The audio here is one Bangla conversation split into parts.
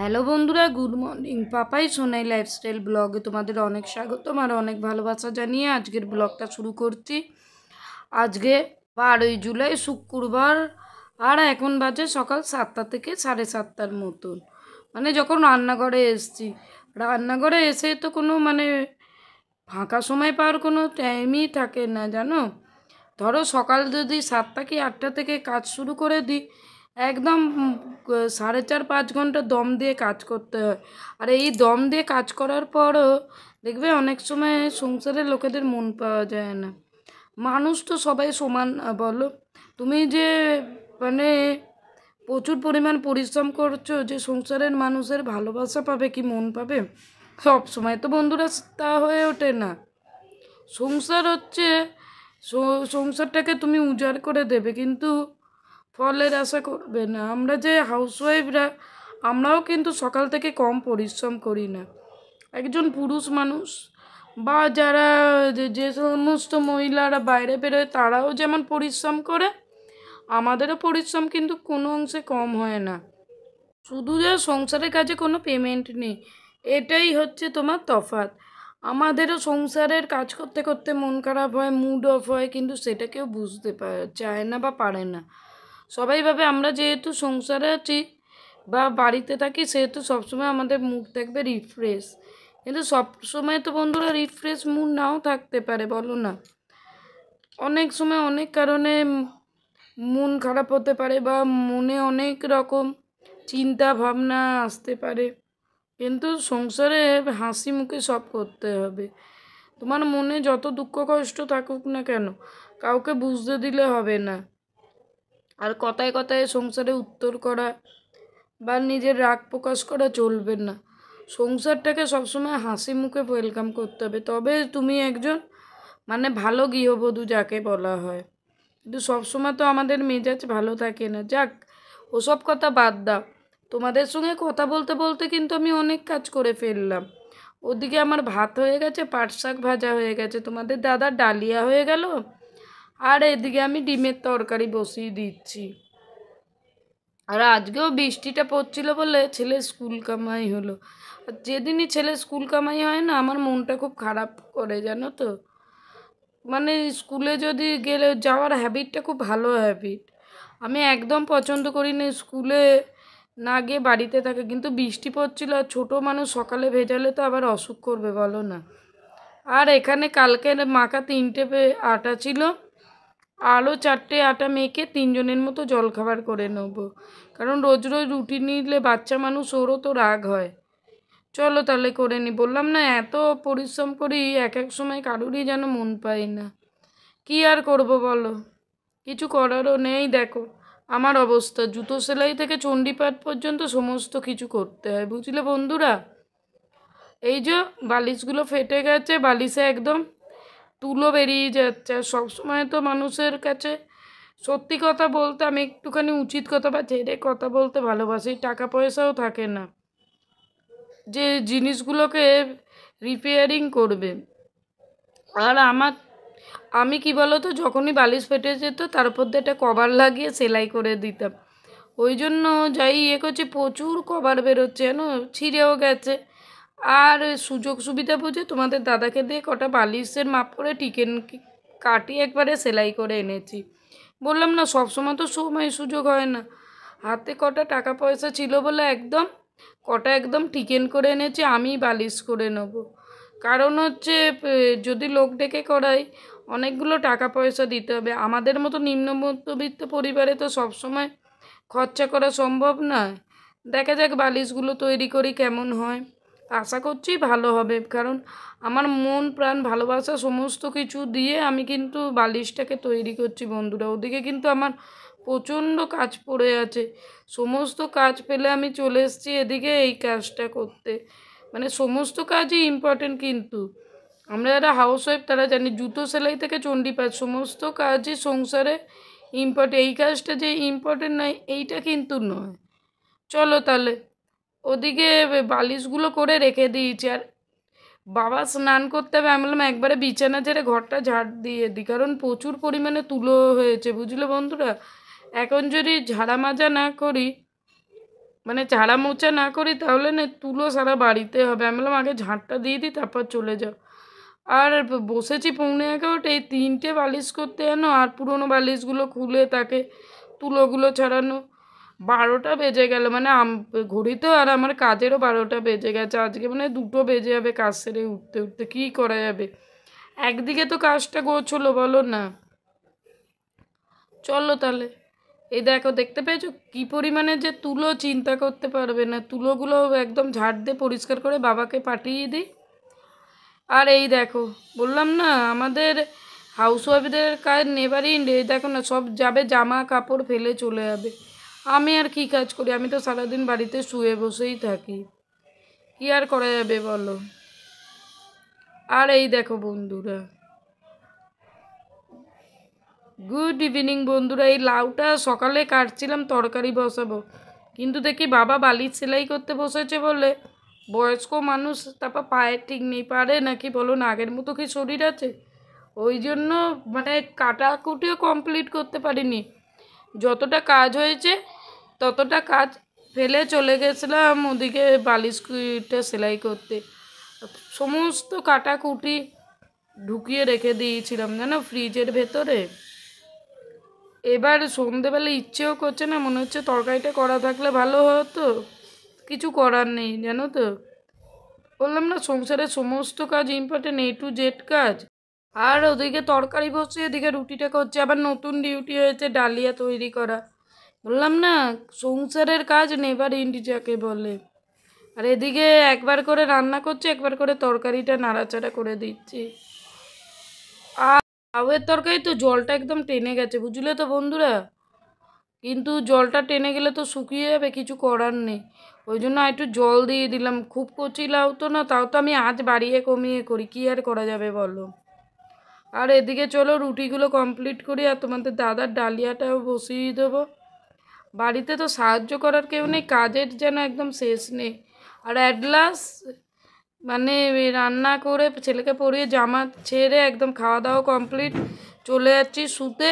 হ্যালো বন্ধুরা, good morning. Papai Sonai lifestyle ব্লগে তোমাদের অনেক স্বাগতম আর অনেক ভালোবাসা জানিয়ে আজকের ব্লগটা শুরু করছি। আজকে 12ই জুলাই শুক্রবার, আর এখন বাজে সকাল 7টা থেকে 7:30টার মতন। মানে যখন রান্নাঘরে এসছি, রান্নাঘরে এসে তো কোনো ফাঁকা সময় পাওয়ার কোনো টাইমই থাকে না, জানো। ধরো সকাল যদি 7টা কি 8টা থেকে কাজ শুরু করে দিই, একদম 4.5-5 ঘন্টা দম দিয়ে কাজ করতে হয়। আর এই দম দিয়ে কাজ করার পরও দেখবে অনেক সময় সংসারের লোকেদের মন পাওয়া যায় না। মানুষ তো সবাই সমান বলো। তুমি যে মানে প্রচুর পরিমাণ পরিশ্রম করছো, যে সংসারের মানুষের ভালোবাসা পাবে কি মন পাবে, সব সময় তো বন্ধুরা তা হয়ে ওঠে না। সংসার হচ্ছে, সংসারটাকে তুমি উজাড় করে দেবে কিন্তু ফলের আশা করবে না। আমরা যে হাউসওয়াইফরা, আমরাও কিন্তু সকাল থেকে কম পরিশ্রম করি না। একজন পুরুষ মানুষ বা যারা যে সমস্ত মহিলারা বাইরে বেরোয় তারাও যেমন পরিশ্রম করে, আমাদেরও পরিশ্রম কিন্তু কোনো অংশে কম হয় না। শুধু যে সংসারের কাজে কোনো পেমেন্ট নেই, এটাই হচ্ছে তোমার তফাৎ। আমাদেরও সংসারের কাজ করতে করতে মন খারাপ হয়, মুড অফ হয়, কিন্তু সেটা কেউ বুঝতে চায় না বা পারে না। সবাই ভাবে আমরা যেহেতু সংসারে আছি বা বাড়িতে থাকি সেহেতু সবসময় আমাদের মুড থাকবে রিফ্রেশ, কিন্তু সব সময় তো বন্ধুরা রিফ্রেশ মুড নাও থাকতে পারে, বলো না। অনেক সময় অনেক কারণে মন খারাপ হতে পারে বা মনে অনেক রকম চিন্তা ভাবনা আসতে পারে, কিন্তু সংসারে হাসি মুখে সব করতে হবে। তোমার মনে যত দুঃখ কষ্ট থাকুক না কেন, কাউকে বুঝতে দিলে হবে না। আর কথায় কথায় সংসারে উত্তর করা বা নিজের রাগ প্রকাশ করা চলবে না। সংসারটাকে সবসময় হাসি মুখে ওয়েলকাম করতে হবে, তবে তুমি একজন ভালো গৃহবধূ যাকে বলা হয়। কিন্তু সবসময় তো আমাদের মেজাজ ভালো থাকে না। যাক, ওসব কথা বাদ দাও। তোমাদের সঙ্গে কথা বলতে বলতে কিন্তু আমি অনেক কাজ করে ফেললাম। ওদিকে আমার ভাত হয়ে গেছে, পাট শাক ভাজা হয়ে গেছে, তোমাদের দাদার ডালিয়া হয়ে গেল, আর এদিকে আমি ডিমের তরকারি বসিয়ে দিচ্ছি। আর আজকেও বৃষ্টিটা পড়ছিল বলে ছেলে স্কুল কামাই হলো। আর যেদিনই ছেলে স্কুল কামাই হয় না, আমার মনটা খুব খারাপ করে, জানো তো। স্কুলে যদি গেলে যাওয়ার হ্যাবিটটা খুব ভালো হ্যাবিট। আমি একদম পছন্দ করি না স্কুলে না গিয়ে বাড়িতে থাকে, কিন্তু বৃষ্টি পড়ছিল আর ছোটো মানুষ সকালে ভেজালে তো আবার অসুখ করবে, বলো না। আর এখানে কালকে মাখা 3টে আটা ছিল, আরও 4টে আটা মেখে 3জনের মতো জলখাবার করে নেবো, কারণ রোজ রোজ রুটি নিলে বাচ্চা মানুষ, ওরও তো রাগ হয়। চলো তাহলে করে নি। বললাম না, এত পরিশ্রম করি, এক এক সময় কারোরই যেন মন পাই না। কি আর করব বলো, কিছু করারও নেই। দেখো আমার অবস্থা, জুতো সেলাই থেকে চণ্ডীপাঠ পর্যন্ত সমস্ত কিছু করতে হয়, বুঝলে বন্ধুরা। এই যে বালিশগুলো ফেটে গেছে, বালিশে একদম তুলো বেরিয়ে যাচ্ছে। আর সবসময় তো মানুষের কাছে সত্যি কথা বলতে, আমি একটুখানি উচিত কথা বা ছেড়ে কথা বলতে ভালোবাসি। টাকা পয়সাও থাকে না যে জিনিসগুলোকে রিপেয়ারিং করবে। আর আমি কি বলতো, যখনই বালিশ ফেটে যেত তার উপর দিয়ে একটা কভার লাগিয়ে সেলাই করে দিতাম। ওই জন্য যাই করছি, প্রচুর কভার বেরোচ্ছে যেন, ছিঁড়েও গেছে। আর সুযোগ সুবিধা বুঝে তোমাদের দাদাকে দিয়ে কটা বালিশের মাপ করে টিকেন কাটিয়ে একবারে সেলাই করে এনেছি। বললাম না, সবসময় তো সময় সুযোগ হয় না। হাতে কটা টাকা পয়সা ছিল বলে একদম টিকেন করে এনেছি, আমি বালিশ করে নেব। কারণ হচ্ছে যদি লোক ডেকে করাই অনেকগুলো টাকা পয়সা দিতে হবে। আমাদের মতো নিম্ন মধ্যবিত্ত পরিবারে তো সবসময় খরচা করা সম্ভব নয়। দেখা যাক বালিশগুলো তৈরি করি কেমন হয়, আশা করছি ভালো হবে। কারণ আমার মন প্রাণ ভালোবাসা সমস্ত কিছু দিয়ে আমি কিন্তু বালিশটাকে তৈরি করছি বন্ধুরা। ওদিকে কিন্তু আমার প্রচণ্ড কাজ পড়ে আছে, সমস্ত কাজ ফেলে আমি চলে এসেছি এদিকে এই কাজটা করতে। সমস্ত কাজই ইম্পর্টেন্ট, কিন্তু আমরা যারা হাউসওয়াইফ তারা জানি, জুতো সেলাই থেকে চণ্ডীপাঠ সমস্ত কাজই সংসারে ইম্পর্টেন্ট। এই কাজটা যে ইম্পর্টেন্ট নয় এইটা কিন্তু নয়। চলো তাহলে ওদিকে বালিশগুলো করে রেখে দিয়েছি। আর বাবা স্নান করতে হবে, আমি বললাম একবারে বিছানা ছেড়ে ঘরটা ঝাড় দিয়ে দিই, কারণ প্রচুর পরিমাণে তুলো হয়েছে, বুঝলে বন্ধুরা। এখন যদি ঝাড়া মাজা না করি মানে ঝাড়া মোছা না করি তাহলে না তুলো সারা বাড়িতে হবে। আমি বললাম আগে ঝাঁটটা দিয়ে দিই তারপর চলে যাও। আর বসেছি 11:45, এই 3টে বালিশ করতে জানো, আর পুরোনো বালিশগুলো খুলে তাকে তুলোগুলো ছাড়ানো 12টা বেজে গেল। মানে ঘড়িতেও আর আমার কাজেরও 12টা বেজে গেছে। আজকে মানে 2টো বেজে যাবে কাজ সেরে উঠতে উঠতে। কী করা যাবে, একদিকে তো কাজটা গোছলো বলো না। চলো তাহলে, এই দেখো দেখতে পেয়েছো কী পরিমাণে যে তুলো, চিন্তা করতে পারবে না। তুলোগুলো একদম ঝাড় দিয়ে পরিষ্কার করে বাবাকে পাঠিয়ে দিই। আর এই দেখো বললাম না আমাদের হাউসওয়াইফদের কাজ নেভার এন্ড। এই দেখো না সব যাবে, জামা কাপড় ফেলে চলে যাবে। আমি আর কি কাজ করি, আমি তো সারাদিন বাড়িতে শুয়ে বসেই থাকি, কি আর করা যাবে বলো। আর এই দেখো বন্ধুরা, গুড ইভিনিং বন্ধুরা। এই লাউটা সকালে কাটছিলাম তরকারি বসাবো, কিন্তু দেখি বাবা বালিশ সেলাই করতে বসেছে বলে, বয়স্ক মানুষ তারপর পায়ের ঠিক নেই, পারে নাকি বলো না, আগের মতো কি শরীর আছে, ওই জন্য মানে কাটাকুটিও কমপ্লিট করতে পারিনি। যতটা কাজ হয়েছে ততটা কাজ ফেলে চলে গেছিলাম ওদিকে বালিশটা সেলাই করতে। সমস্ত কাটাকুটি ঢুকিয়ে রেখে দিয়েছিলাম জানো ফ্রিজের ভেতরে। এবার সন্ধেবেলা ইচ্ছেও করছে না, মনে হচ্ছে তরকারিটা করা থাকলে ভালো হতো, কিছু করার নেই জানো তো। বললাম না সংসারের সমস্ত কাজ ইম্পর্টেন্ট, A to Z কাজ। আর ওদিকে তরকারি বসে এদিকে রুটিটা করছে, আবার নতুন ডিউটি হয়েছে ডালিয়া তৈরি করা। বললাম না সংসারের কাজ নেভার এন্ড যাকে বলে। আর এদিকে একবার করে রান্না করছে, একবার করে তরকারিটা নাড়াচাড়া করে দিচ্ছি। আর লাউয়ের তরকারি তো জলটা একদম টেনে গেছে বুঝলে তো বন্ধুরা, কিন্তু জলটা টেনে গেলে তো শুকিয়ে যাবে, কিছু করার নেই। ওই জন্য একটু জল দিয়ে দিলাম। খুব কচি লাউ তো না, তাও তো আমি আজ বাড়িয়ে কমিয়ে করি, কী আর করা যাবে বলো। আর এদিকে চলো রুটিগুলো কমপ্লিট করি, আর তোমাদের দাদার ডালিয়াটাও বসিয়ে দেবো। বাড়িতে তো সাহায্য করার কেউ নেই, কাজের যেন একদম শেষ নেই। আর অ্যাডলাস মানে রান্না করে ছেলেকে পরিয়ে জামা ছেড়ে একদম খাওয়া দাওয়া কমপ্লিট চলে যাচ্ছি শুতে।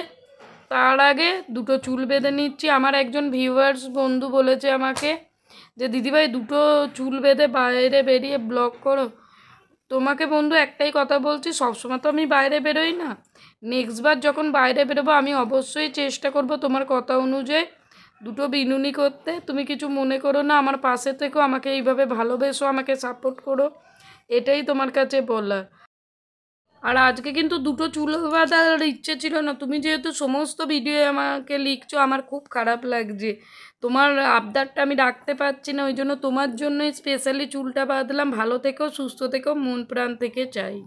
তার আগে দুটো চুল বেঁধে নিচ্ছি। আমার একজন ভিউয়ার্স বন্ধু বলেছে আমাকে যে দিদিভাই দুটো চুল বেঁধে বাইরে বেরিয়ে ব্লগ করো। তোমাকে বন্ধু একটাই কথা বলছি, সবসময় তো আমি বাইরে বেরোই না। নেক্সট বার যখন বাইরে বেরোবো আমি অবশ্যই চেষ্টা করব তোমার কথা অনুযায়ী দুটো বিনুনি করতে। তুমি কিছু মনে করো না, আমার পাশে থেকো, আমাকে এইভাবে ভালোবেসো, আমাকে সাপোর্ট করো, এটাই তোমার কাছে বলার। আর আজকে কিন্তু দুটো চুল বাঁধার ইচ্ছে ছিল না, তুমি যেহেতু সমস্ত ভিডিও আমাকে লিখছো, আমার খুব খারাপ লাগছে। তোমার আবদারটা আমি রাখতে পারছি না, ওই জন্য তোমার জন্যই স্পেশালি চুলটা বাঁধলাম। ভালো থেকো, সুস্থ থেকো, মন প্রাণ থেকে চাই।